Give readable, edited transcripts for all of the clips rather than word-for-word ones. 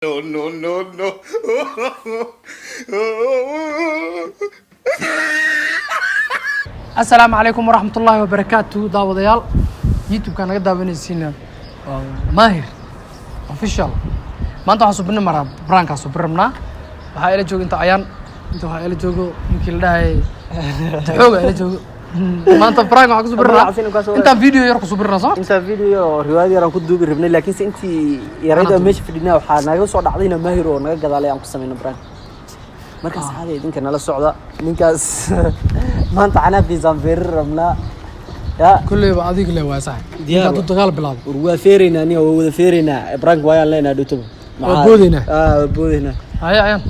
No. السلام عليكم ورحمة الله وبركاته داوديال يوتيوب كان قد داونيسينا ماهر official ما أنت حاسوبنا مرة برانك حاسوبنا هاي اللي جوج أنت عيان أنت هاي اللي جوجو يمكن ده تحوق اللي جوجو ما أنت برانك حاسوبنا أنت فيديو يركض حاسوبنا صح؟ أنت فيديو رواية أنا كنت دوبي ربنا لكن أنت يريد مش في الدنيا وحنا يوصل عضينا ماهر ونقعد عليه عم قسمين برانك مركز هذا يمكن كنا للصعدة منكاس ما أنت عنا في زنبير رملا يا كل يبقى هذيك اللي هو صح أنت ضد غالب بلاد وفيرنا نيا وفيرنا برانك ويا لنا دوتو وبودينا وبودينا هاي عيان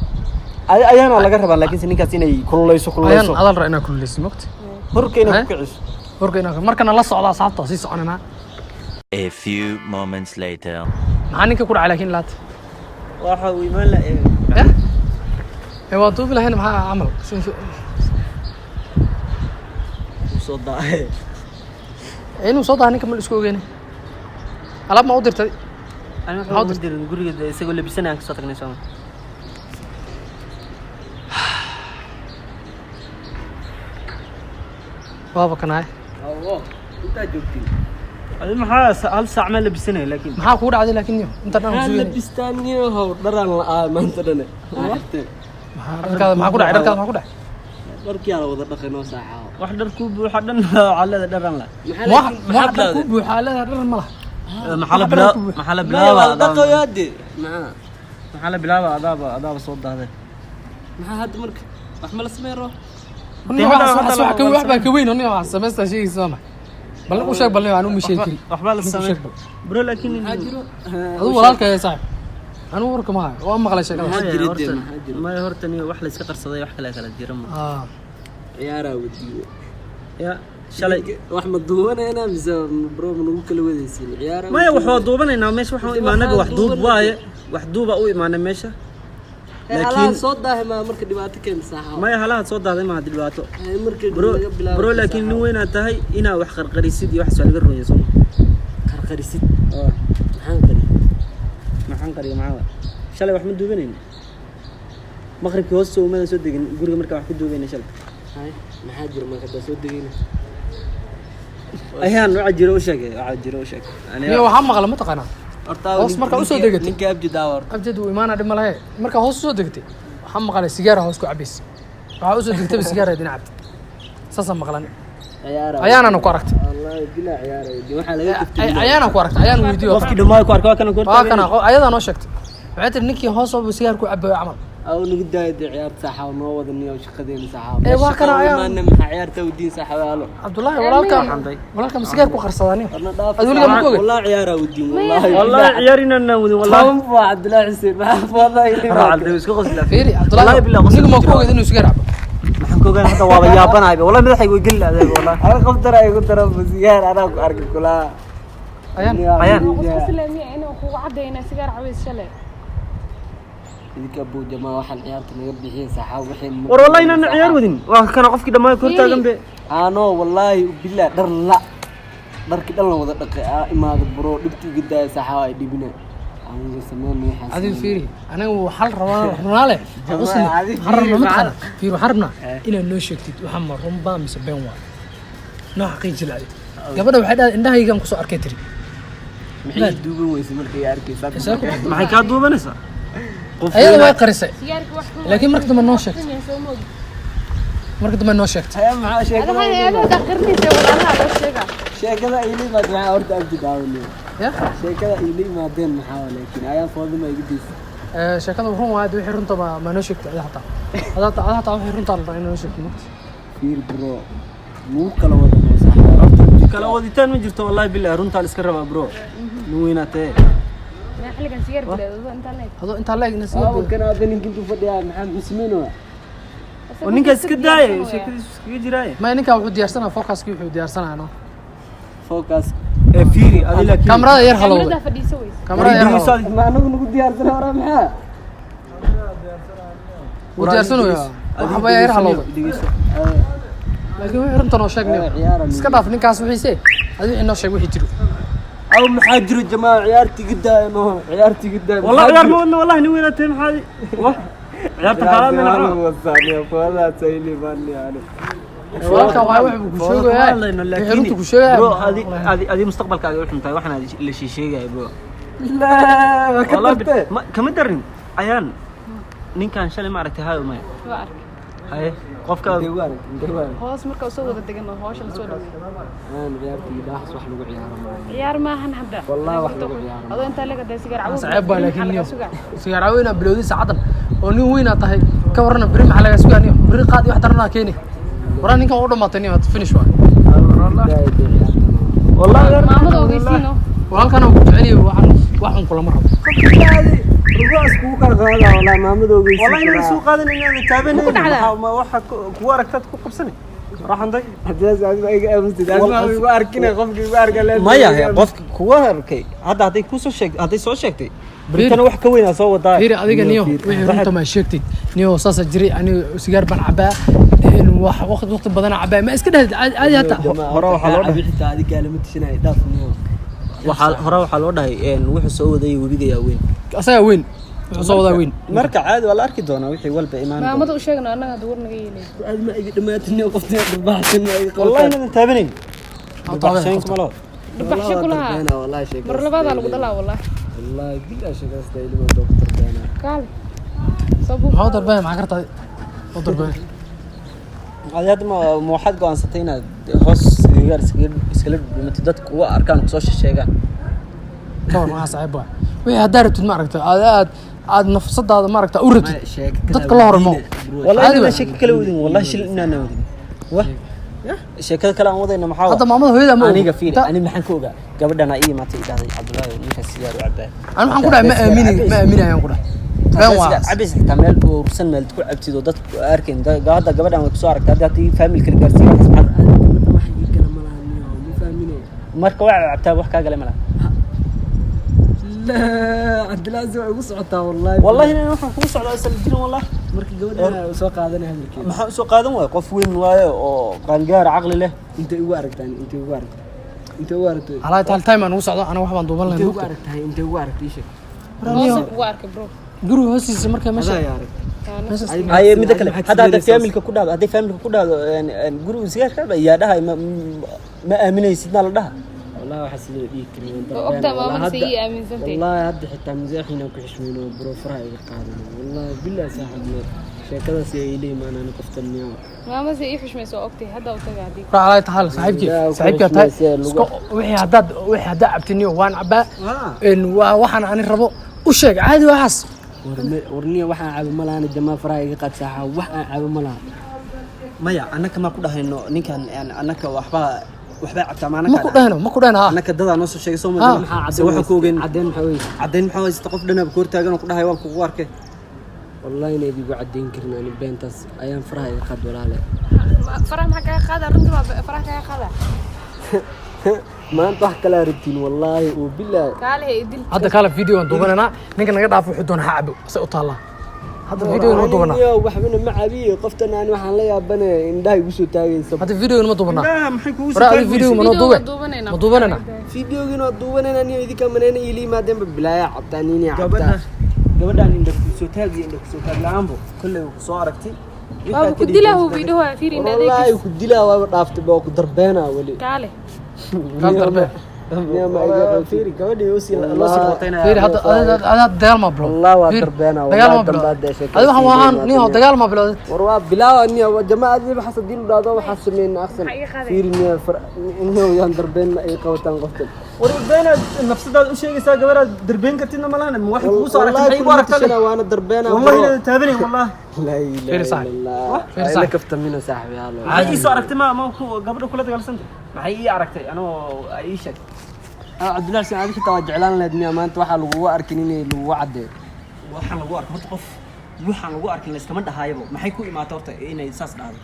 أيان الله قرب لكن سنين سيني كل ليسو عيان هذا رأينا كل ليس مقت هركينا كعش هركينا مركنا الله صعدة صعدة سيس عننا A few moments later. معانيك كل على كين لات وحوي ما لا هو طوب لهنا معاه عمل شوف صدق إنه صوتها هنيك من الأسبوع جاني ألعب ما قدرت تدي أنا حاضر نقول كده يسوي اللي بسنة عنك صوتك نسمع بابا كان هاي أوه أنت جبتي المحا هل ساعة اللي بسنة لكن maxaa kugu dhacday laakiin inta dhan هل بستاني هو دران ما أنت دنا dharkaada maxaa ku dhacay dharkaada maxaa ku dhacay دركي على وضع دخلنا ساعة واحد دركوب واحد على دران لا wax ku buuxaalada dhar ma laha محل بلا دقة يدي محل بلا أضاب صوت هذا مع هاد مرك أحمل السميرة wax baan ka weyn oo nin wax sameystaa sheegaysa ma bal u sheeg bal anigu ma sheegi kari أحمل السميرة برو لكن aduu walaalka ay saaxib anigu warka ma hayo waa maqlay sheegada ما يهرتني وحلا يسكتر صدي وحلا كلا جيرم يا راودي يا شلي واحمد دوبنا انا برو من كل وديسين عيار ما وحو دوبنا ماشي وحو ايمانك وحدوب واي وحدوبا او ايمان ماشي لكن صوت ده ما مركه دباتك كان صح ما هلا صوت ده ما دباتو مركه برو لكن وين تahay ina wax qarqarisid iyo wax soo laga rooyay soo qarqarisid maxaan qariyo macaa shalay wax ma duubanayna maqribkii hoos soo umada soo degin guriga marka wax ku duubayna shalay hay maxaa jira marka soo degina ayaan waxa jira u sheegay iyo waxa maqla ma taqaana hoos marka u soo degatay ninka abjad uu iimaana dhima lahayd marka hoos soo degtay waxa maqlay sigaar hoos ku cabays waxa u soo degtay sigaar idin cabtay saasa maqlan ayaana ku aragtay wallahi bila ciyaaraydi waxa laga tiftay ayaana ku aragtay ayaan weydiyo qofkii dhamaa ku arkay kana waa kana ayada noo sheegtay waxay tir ninkii hoos oo sigaar ku cabay amal أو نقدر عيار ساحة ونوض إني وشقدين ساحة. إيه واكنا عيار. ما نم عيار تودين ساحة وعلو. عبد الله ولا كم سجار كوخر صداني. أقول لك والله عيار ودين والله عيارنا نودي والله. هم عبد الله حسين ما والله. عبد الله يسوق غسل. فيري عبد الله بالله غسل ما كوخ إنه سجار عبد. نحن كوخ هذا والله يابان هاي والله ما يقول قل هذا والله. أنا قلت ترى سجار أنا أركب كلها. عيان. غسل مي أنا وهو عدينا سجار عويس شلة. إذا كابو جماعة واحد عيار تنقبل حين ساحة وحين والله إننا عيار ودين وكان قف كده ما يكون تاجم أنا والله بالله در لا در كده الله وضع دقيقة إما هذا برو دبتي قدام ساحة دي بنا أنا سمعني حاسس هذه فيري أنا وحل رماله غسل حرمنا متخنا فيرو حرمنا إلى إنه شكتي وحمر رمبا مسبين واحد نحقي جلعي قبل واحد عندها يجي مقصو أركتري محي دوبن ويسمر كي أركي ساكن معي كادوبة نسا أيوة ما قرصة لكن مركز من نوشك مركز من نوشك هيا معاه شيء كذا أنا ذكرني سوى الله بس شيء كذا إلي ما دعاه أرد أبدي داوني يا شيء كذا إلي ما دين محاولة لكن أيام فاضي ما يقديس شيء كذا وهم واحد يحرون طبعا ما نوشك هذا حتى يحرون طبعا إنه نوشك كثير برو مو كلا وضع صح كلا وضع تاني مجرته والله بالله رنت على سكرة برو نويناته أنا حلقة سيار بلا هذا أنت عليك نسيب كان هذا نيجي تفضي محمد اسمينه ونينك اسكداي شيء جراي ما نينك وحد ديارسنا فوكس كيف وحد ديارسنا أنا فوكس فيري هذه لك كاميرا يرحلوا كاميرا فدي سوي كاميرا يرحلوا ما نقول ديارسنا ورا محا وديارسنا يا وحبا يرحلوا لكن وحرمت نوشك نيو اسكداف نينكاس وحيسه هذه إنه شيء وحي جرو أو محاجر الجماعة عيارتي قدام عيارتي قدام والله عيار ما قلنا والله نوينا تيم هذه عيارتك حلال من العرب وصاني فلا سيلي باني يعني walaalkan waa wax ku sheegaya xiruntu ku sheegaya bro هذه مستقبلك وحنا تاي وحنا اللي شيء برو لا والله كم درين عيان نين كان شلي ما عرفتي هاي وما waa ark هاي قفك ديوان hoos marka soo wada degano hawsha la soo dhaweeyo انا عيارتي داحس wax lagu ciyaar maahan hadda والله wax lagu ciyaaro adoo inta laga day sigaar cawo صعب baa laakiin niyo sigaar caawina bilowdi saacadan oo nin weyn tahay ka warna bari maxaa laga sugaaniyo bari qaadi wax darana keeni waran ninkan u dhamaatay niyo finish waa والله maamada ogeysiino walaalkan uu jeceliyo waxan kula mar رجعت كوكا هذا والله ما مدوقي والله إنه سوق هذا إنه تابعني ما واحد كوارك تدخل قبسني راح عندك حدث عن أي أمس والله يباركنا قفك يبارك ما يا قفك كوارك هذا هذي كوسو شيك هذي سو شيكتي بريتنا wax ka weyn soo wadaa fiiri adiga niyo wixii runta ma sheegtid niyo saasa jiri ani sigaar ban cabaa in wax waqti badan cabaa ma iska dhayd caadi hata hore waxa loo dhahay xitaa adiga kaalmad tishanay dhaaf niyo waxa loo dhahay wuxuu soo waday webiga yaa weyn asaga weyn wuxuu soo wadaa weyn marka caadi waa la arki doonaa wixii walba imaan maamada u sheegno annaga duur naga yeelay aad ma iga dhamaatay qoftii dhibaaxsan ma iga والله إنه تابعني بحشين كمالو baxsho kulaha انا والله شيء mar labaad lagu dalaa wallahi والله بالله شيء استايل ما دكتور بانا kaal sabu maxaa darbay maxaa kartaa oo darbay هذا ما واحد قان ستينا هوس سيجار iskala dhimata dadku waa arkaan soo sheegaan كون ما صعب وي هدارت ما عرفت aad nafsadaada ma aragtaa u ratid dadka la hormo والله أنا شيء كلا ودين والله شيء إننا ودين واه sheekada kale aan wadayna maxaa hadda maamada hooyada ma aniga fiiri ani maxaan ku ogaa gabadhana ii maanta idaaday Cabdullaahi ninka siyaar u cabaa aan waxaan ku dhahay ma aaminayaan ku dhahay baan waa cabis xitaa meel ursan meel ku cabtido dadku arkeen gabadha gabadhan way ku soo aragtaa dadkii family kale gaarsiiyay marka waa cabtaa wax ka galay malaha لا عبد العزيز ugu socotaa والله inaan waxaan kugu socdaa asal jirin والله markii gabadha soo qaadanay hadalkeeda maxaa soo qaadan waay qof weyn waaye oo qaangaar aqli leh inta ugu aragtaan inta ugu aragtay ala tal time aan ugu socdo ana wax baan duuban lahayn ugu aragtay inta ugu aragtay sheeg hoos ugu arkay bro guriga hoostiisa markay meesha ay mid kale hada family-ka ku dhaado haday family-ka ku dhaado guriga sigaarka ayaa dhahay ma aaminaysidna la dhaha والله حسيت بيك وقتها ما سيء امين سنتين والله هاد حتى مزاحينا وكحشمينو بروفرا يقادم والله بالله صاحبنا شكله سيلي ما انا قفت اليوم ما سيء يحشميسو وقتي هذا وتقعدي على تعال صاحبك tahay wixii hada cabtiniyo waan cabaa in waxaan aan rabo u sheeg caadi waxaas warniya waxaan cabo malaana jamaa faraa iga qad saaxa wax aan cabo malaha maya anaka ma ku dhahayno ninkan anaka waxba cabtaa ma ku dhahayno anaka dad aan soo sheegay soo maxaa waxa ku ogeyn cadeen maxaa haysta qof dhanaba koor taagan oo ku dhahay waan kugu arkay wallahi inay igu cadeen karnaa in beentas ayaan faraha iga qad walaale faraha maxaa ka qaada runtii faraha ka qaada ما أنت أحكي لا رتين والله وبالله قال هي دل هذا كله فيديو أنتوا بنا نيجي نقدر نعرف حدون حعب سأطلع الله هذا فيديو أنتوا بنا يا وحنا مع أبي قفتنا أنا وحنا لا يابنا إن ده يبصوا تاجي هذا فيديو أنتوا بنا لا محكوس هذا فيديو من أنتوا بنا فيديو جينا دوبنا أنا إذا كمان أنا يلي ما دام ببلايا عبتانيني عبتا قبل أن عندك سوتاجي عندك سوتاج لامبو كله صاركتي كدي له فيديو فيري والله كدي له وضافت بوك دربنا ولي قال كان دربه يا ما يقول فيري كودي يوصل الله سبحانه فيري هذا دجال ما بلو والله وتربنا دجال ما بلو هذا وحنا نيو دجال ما بلو وروا بلا اني جماعه دي بحسب دين دادو وحسمين احسن فيري انه يندربنا اي قوتان قفتل وربنا نفس ده شيء يسا قبل دربين كتينا ملانا واحد كوس على كل والله كل وانا دربنا والله تابني والله لا اله الا الله فيري كفت منه صاحبي هذا عايز صاركت ما قبل كل ده قلت maxay aragtay ano ay sheeg Cabdullaahi saan adiga taa jeclaan lahayd miya maanta waxa lagu arkin in lagu cadeeyo waxaan lagu arko horta qof waxaan lagu arkin la iskama dhahaayaba maxay ku imaato horta inay saas dhacdo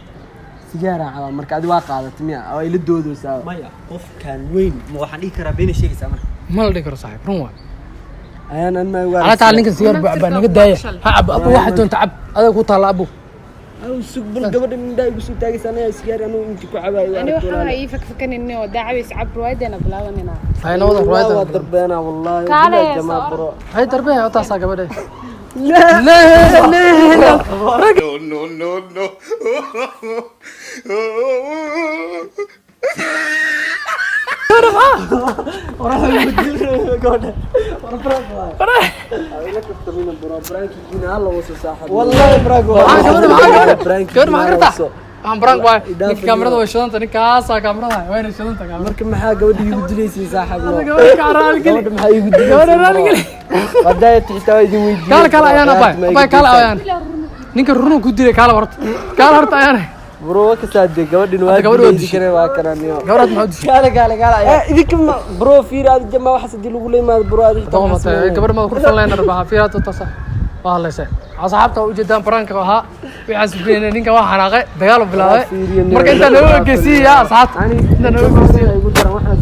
sigaara caba marka adiga waa qaadatay miya oo ila doodaysaa maya qof kan weyn ma waxaan dhigi karaa been sheegaysaa marka ma la dhigi karo saaxiib run waa ayaan ma ala taal ninka sigaar baa naga daaya ha ab abu waxa doonta ab adiga ku taala abu أو سوق بالقبر من داي بس تاجي سنة سيارة أنا وأنت كعبة أنا وحنا يفك إنه داعي يسعب روايدة أنا بلا وننا هاي نوضة روايدة ضربنا والله تعالى يا جماعة صار. برو هاي تربية يا تاسع قبل لا لا لا والله براكو كبر معاك رتاح عم برانك واي نك كاميرا وشلونت نكاسا كاميرا وين شلونت كاميرا marka maxaa gabadhii igu dilaysay saaxiib loo gabadha raali gali gabadha maxaa igu dilaysay gabadha raali gali wadaa xitaa idin weydiiyay kala kala ayaan abay kala ayaan ninka runu ku dilay kala horta ayaan bro ka saade gabadhin waa gabadhi kare waa karaniyo gabadha ma udishay kala idinka bro fiiraad jamaa waxa sidii lagu leeyahay bro aad gabadha ma ku falleen rabaa fiiraad tasa waa leesay asxaabta u jeedaan baranka waxa waxaasbeen ninka waxa xanaaqay dagaal bilaabay marka inta loo geesiya asxaabta inta loo geesiya igu daran waxa